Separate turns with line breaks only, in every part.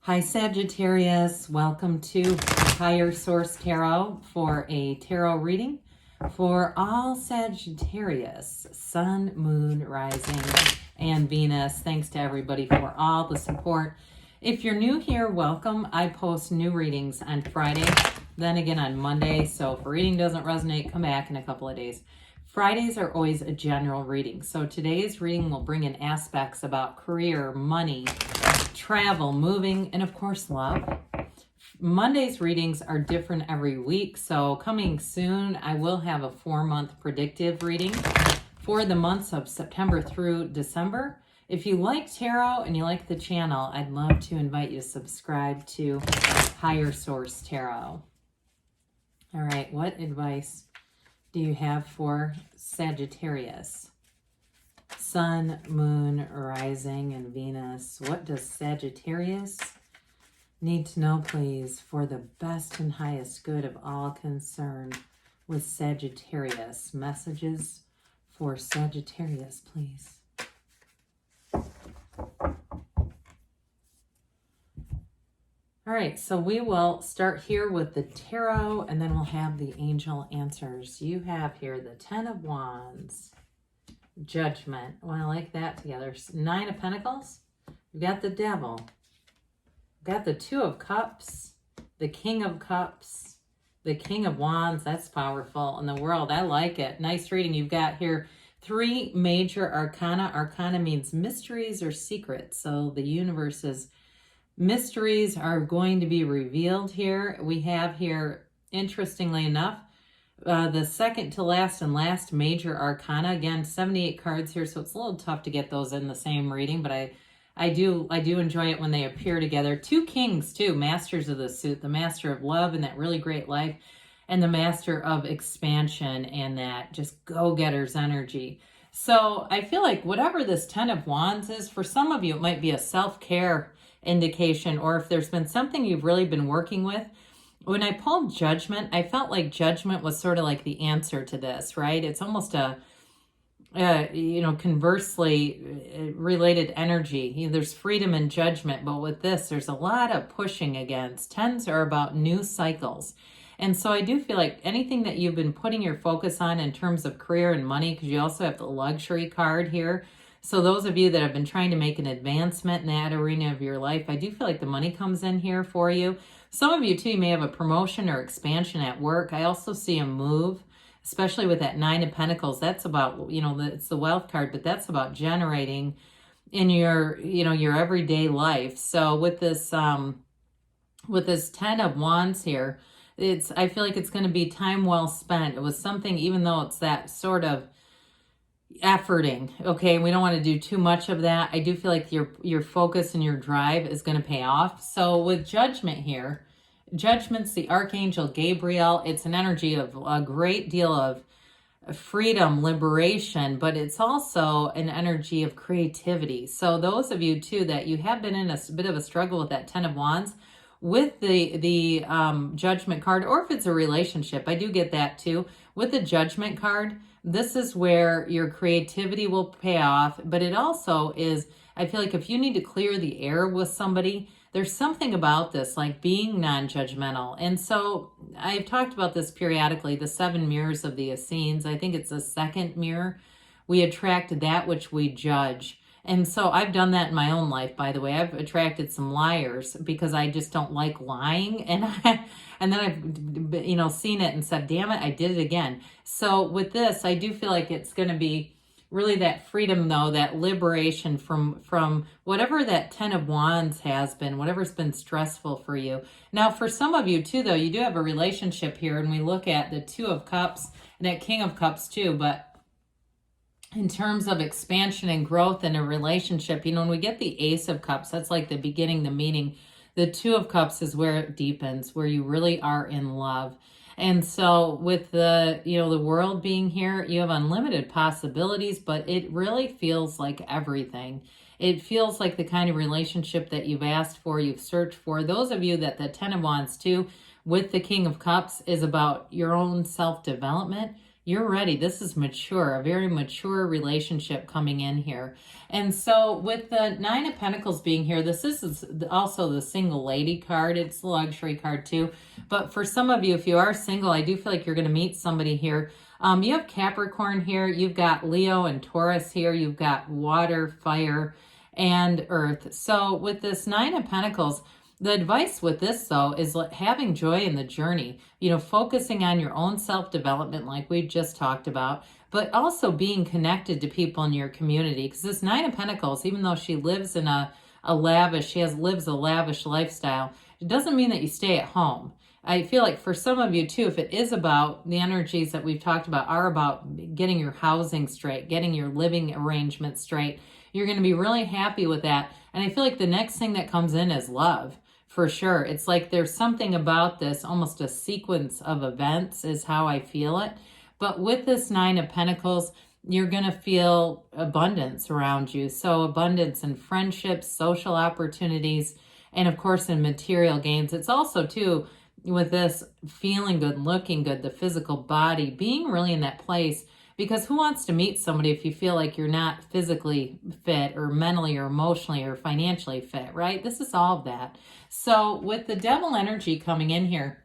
Hi Sagittarius, welcome to Higher Source Tarot for a tarot reading for all Sagittarius, Sun, Moon, Rising, and Venus. Thanks to everybody for all the support. If you're new here, welcome. I post new readings on Friday, then again on Monday, so if a reading doesn't resonate, come back in a couple of days. Fridays are always a general reading, so today's reading will bring in aspects about career, money, travel, moving, and of course love. Monday's readings are different every week, so coming soon I will have a 4-month predictive reading for the months of September through December. If you like tarot and you like the channel, I'd love to invite you to subscribe to Higher Source Tarot. All right, what advice do you have for Sagittarius? Sun, Moon, Rising, and Venus. What does Sagittarius need to know, please, for the best and highest good of all concerned with Sagittarius? Messages for Sagittarius, please. All right, so we will start here with the tarot, and then we'll have the angel answers. You have here the Ten of Wands, Judgment. Well, I like that together. 9 of Pentacles. We've got the Devil. We've got the Two of Cups, the King of Cups, the King of Wands. That's powerful in the world. I like it. Nice reading. You've got here 3 major arcana. Arcana means mysteries or secrets. So the universe's mysteries are going to be revealed here. We have here, interestingly enough, the second to last and last major arcana. Again, 78 cards here, so it's a little tough to get those in the same reading, but I do enjoy it when they appear together. 2 kings too, masters of the suit, the master of love and that really great life, and the master of expansion and that just go-getter's energy. So I feel like whatever this 10 of Wands is, for some of you it might be a self-care indication, or if there's been something you've really been working with. When I pulled Judgment, I felt like Judgment was sort of like the answer to this, right? It's almost a, conversely related energy. There's freedom and judgment, but with this, there's a lot of pushing against. 10s are about new cycles. And so I do feel like anything that you've been putting your focus on in terms of career and money, because you also have the Luxury card here. So those of you that have been trying to make an advancement in that arena of your life, I do feel like the money comes in here for you. Some of you too, you may have a promotion or expansion at work. I also see a move, especially with that 9 of Pentacles. That's about, it's the wealth card, but that's about generating in your, your everyday life. So with this 10 of Wands here, I feel like it's going to be time well spent. It was something, even though it's that sort of efforting, okay, we don't want to do too much of that. I do feel like your focus and your drive is going to pay off. So with Judgment here, Judgment's the Archangel Gabriel. It's an energy of a great deal of freedom, liberation, but it's also an energy of creativity. So those of you too that you have been in a bit of a struggle with that 10 of Wands, with the Judgment card, or if it's a relationship, I do get that too. With the Judgment card, this is where your creativity will pay off, but it also is, I feel like if you need to clear the air with somebody, there's something about this, like being non-judgmental. And so I've talked about this periodically, the 7 mirrors of the Essenes. I think it's the second mirror. We attract that which we judge. And so I've done that in my own life, by the way. I've attracted some liars because I just don't like lying. And then I've, seen it and said, damn it, I did it again. So with this, I do feel like it's going to be really that freedom, though, that liberation from whatever that 10 of Wands has been, whatever's been stressful for you. Now, for some of you, too, though, you do have a relationship here, and we look at the 2 of Cups and that King of Cups, too, but in terms of expansion and growth in a relationship, when we get the Ace of Cups, that's like the beginning, the meaning. The 2 of Cups is where it deepens, where you really are in love. And so with the, the world being here, you have unlimited possibilities, but it really feels like everything. It feels like the kind of relationship that you've asked for, you've searched for. Those of you that the 10 of Wands too, with the King of Cups, is about your own self-development, You're ready. This is mature, a very mature relationship coming in here. And so with the Nine of Pentacles being here, this is also the single lady card. It's the luxury card too. But for some of you, if you are single, I do feel like you're going to meet somebody here. You have Capricorn here. You've got Leo and Taurus here. You've got water, fire, and earth. So with this Nine of Pentacles, the advice with this, though, is having joy in the journey, focusing on your own self-development like we just talked about, but also being connected to people in your community. Because this Nine of Pentacles, even though she lives in lives a lavish lifestyle, it doesn't mean that you stay at home. I feel like for some of you too, if it is about the energies that we've talked about are about getting your housing straight, getting your living arrangement straight, you're going to be really happy with that. And I feel like the next thing that comes in is love. For sure. It's like there's something about this, almost a sequence of events is how I feel it. But with this Nine of Pentacles, you're going to feel abundance around you. So abundance in friendships, social opportunities, and of course in material gains. It's also too, with this feeling good, looking good, the physical body, being really in that place. Because who wants to meet somebody if you feel like you're not physically fit or mentally or emotionally or financially fit, right? This is all of that. So with the devil energy coming in here,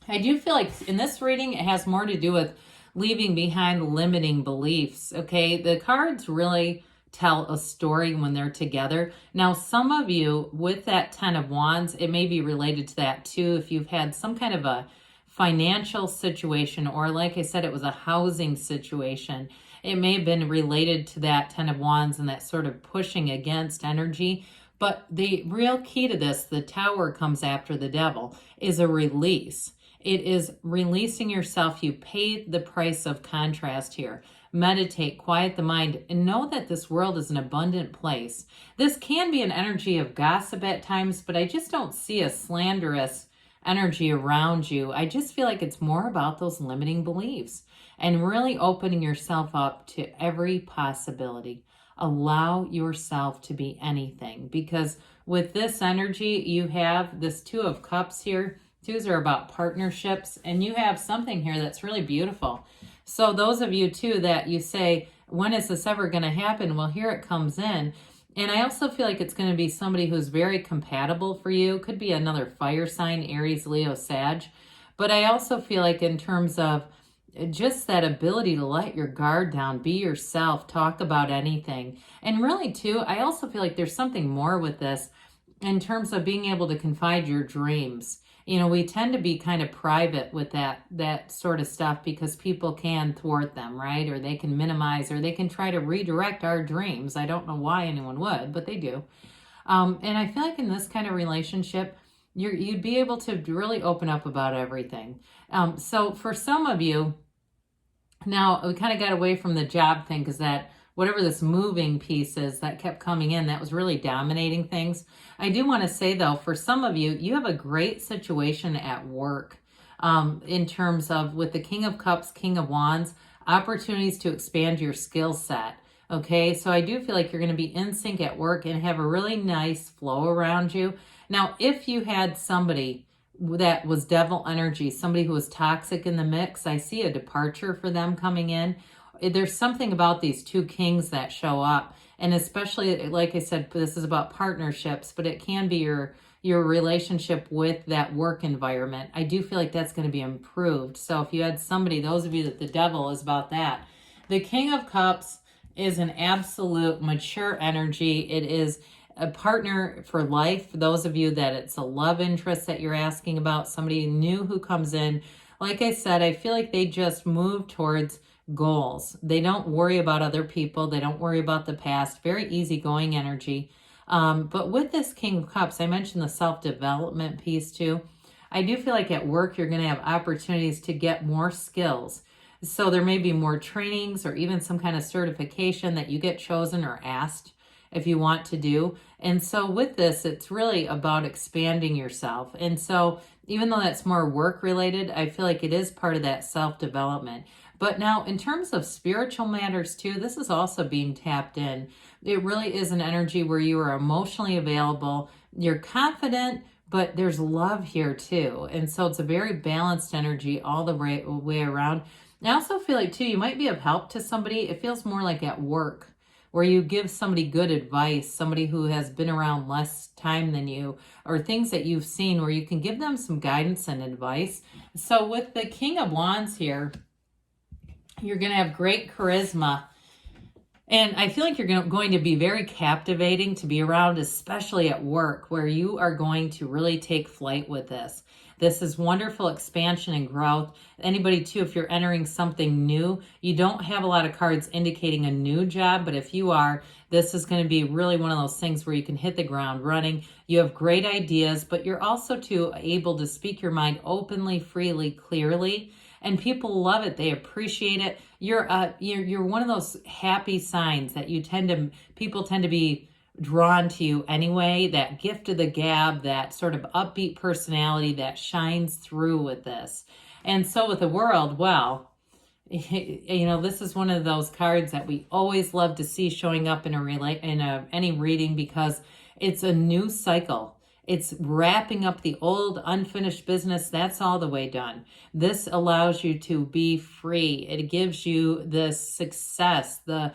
I do feel like in this reading, it has more to do with leaving behind limiting beliefs, okay? The cards really tell a story when they're together. Now, some of you with that Ten of Wands, it may be related to that too. If you've had some kind of a financial situation, or like I said, it was a housing situation, it may have been related to that Ten of Wands and that sort of pushing against energy. But the real key to this, the Tower comes after the Devil, is a release. It is releasing yourself. You paid the price of contrast here. Meditate, quiet the mind, and know that this world is an abundant place. This can be an energy of gossip at times, but I just don't see a slanderous energy around you. I just feel like it's more about those limiting beliefs and really opening yourself up to every possibility. Allow yourself to be anything, because with this energy, you have this Two of Cups here. Twos are about partnerships, and you have something here that's really beautiful. So those of you too that you say, when is this ever going to happen? Well, here it comes in. And I also feel like it's going to be somebody who's very compatible for you. Could be another fire sign, Aries, Leo, Sag. But I also feel like in terms of just that ability to let your guard down, be yourself, talk about anything. And really too, I also feel like there's something more with this in terms of being able to confide your dreams. We tend to be kind of private with that sort of stuff because people can thwart them, right? Or they can minimize, or they can try to redirect our dreams. I don't know why anyone would, but they do. And I feel like in this kind of relationship, you'd be able to really open up about everything. So for some of you, now we kind of got away from the job thing because that whatever this moving piece is that kept coming in, that was really dominating things. I do want to say though, for some of you, you have a great situation at work in terms of with the King of Cups, King of Wands, opportunities to expand your skill set. Okay, so I do feel like you're going to be in sync at work and have a really nice flow around you. Now, if you had somebody that was devil energy, somebody who was toxic in the mix, I see a departure for them coming in. There's something about these two kings that show up. And especially, like I said, this is about partnerships, but it can be your relationship with that work environment. I do feel like that's going to be improved. So if you had somebody, those of you that the devil is about that. The King of Cups is an absolute mature energy. It is a partner for life. For those of you that it's a love interest that you're asking about, somebody new who comes in. Like I said, I feel like they just move towards goals. They don't worry about other people. They don't worry about the past. Very easygoing energy. But with this King of Cups, I mentioned the self-development piece too. I do feel like at work, you're going to have opportunities to get more skills. So there may be more trainings or even some kind of certification that you get chosen or asked if you want to do. And so with this, it's really about expanding yourself. And so even though that's more work related, I feel like it is part of that self-development. But now in terms of spiritual matters too, this is also being tapped in. It really is an energy where you are emotionally available, you're confident, but there's love here too. And so it's a very balanced energy all the way around. I also feel like, too, you might be of help to somebody. It feels more like at work, where you give somebody good advice, somebody who has been around less time than you, or things that you've seen where you can give them some guidance and advice. So with the King of Wands here, you're going to have great charisma. And I feel like you're going to be very captivating to be around, especially at work, where you are going to really take flight with this. This is wonderful expansion and growth. Anybody, too, if you're entering something new, you don't have a lot of cards indicating a new job, but if you are, this is going to be really one of those things where you can hit the ground running. You have great ideas, but you're also, too, able to speak your mind openly, freely, clearly. And people love it. They appreciate it. You're one of those happy signs that people tend to be drawn to you anyway. That gift of the gab, that sort of upbeat personality that shines through with this. And so with the world, well, this is one of those cards that we always love to see showing up in any reading, because it's a new cycle. It's wrapping up the old unfinished business. That's all the way done. This allows you to be free. It gives you the success, the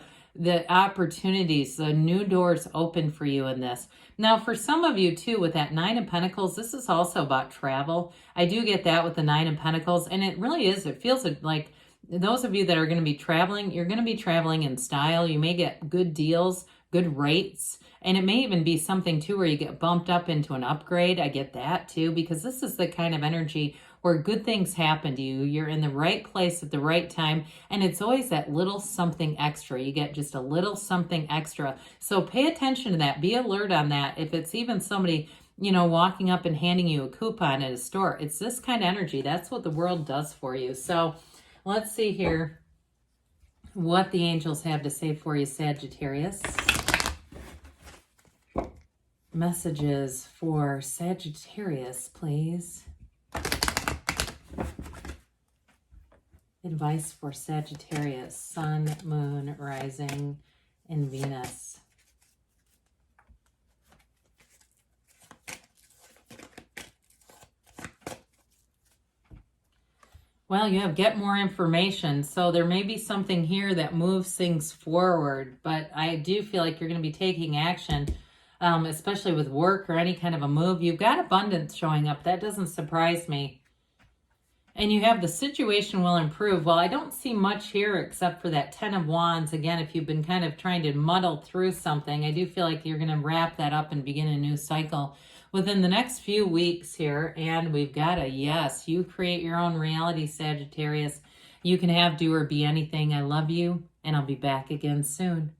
opportunities, the new doors open for you in this. Now, for some of you too, with that Nine of Pentacles, this is also about travel. I do get that with the Nine of Pentacles, and it really is. It feels like those of you that are going to be traveling, you're going to be traveling in style. You may get good deals, good rates. And it may even be something, too, where you get bumped up into an upgrade. I get that, too, because this is the kind of energy where good things happen to you. You're in the right place at the right time, and it's always that little something extra. You get just a little something extra. So pay attention to that. Be alert on that. If it's even somebody, walking up and handing you a coupon at a store, it's this kind of energy. That's what the world does for you. So let's see here what the angels have to say for you, Sagittarius. Messages for Sagittarius, please. Advice for Sagittarius, Sun, Moon, Rising, and Venus. Well, you have get more information, so there may be something here that moves things forward, but I do feel like you're going to be taking action. Especially with work or any kind of a move. You've got abundance showing up. That doesn't surprise me. And you have the situation will improve. Well, I don't see much here except for that Ten of Wands. Again, if you've been kind of trying to muddle through something, I do feel like you're going to wrap that up and begin a new cycle within the next few weeks here. And we've got a yes. You create your own reality, Sagittarius. You can have, do, or be anything. I love you, and I'll be back again soon.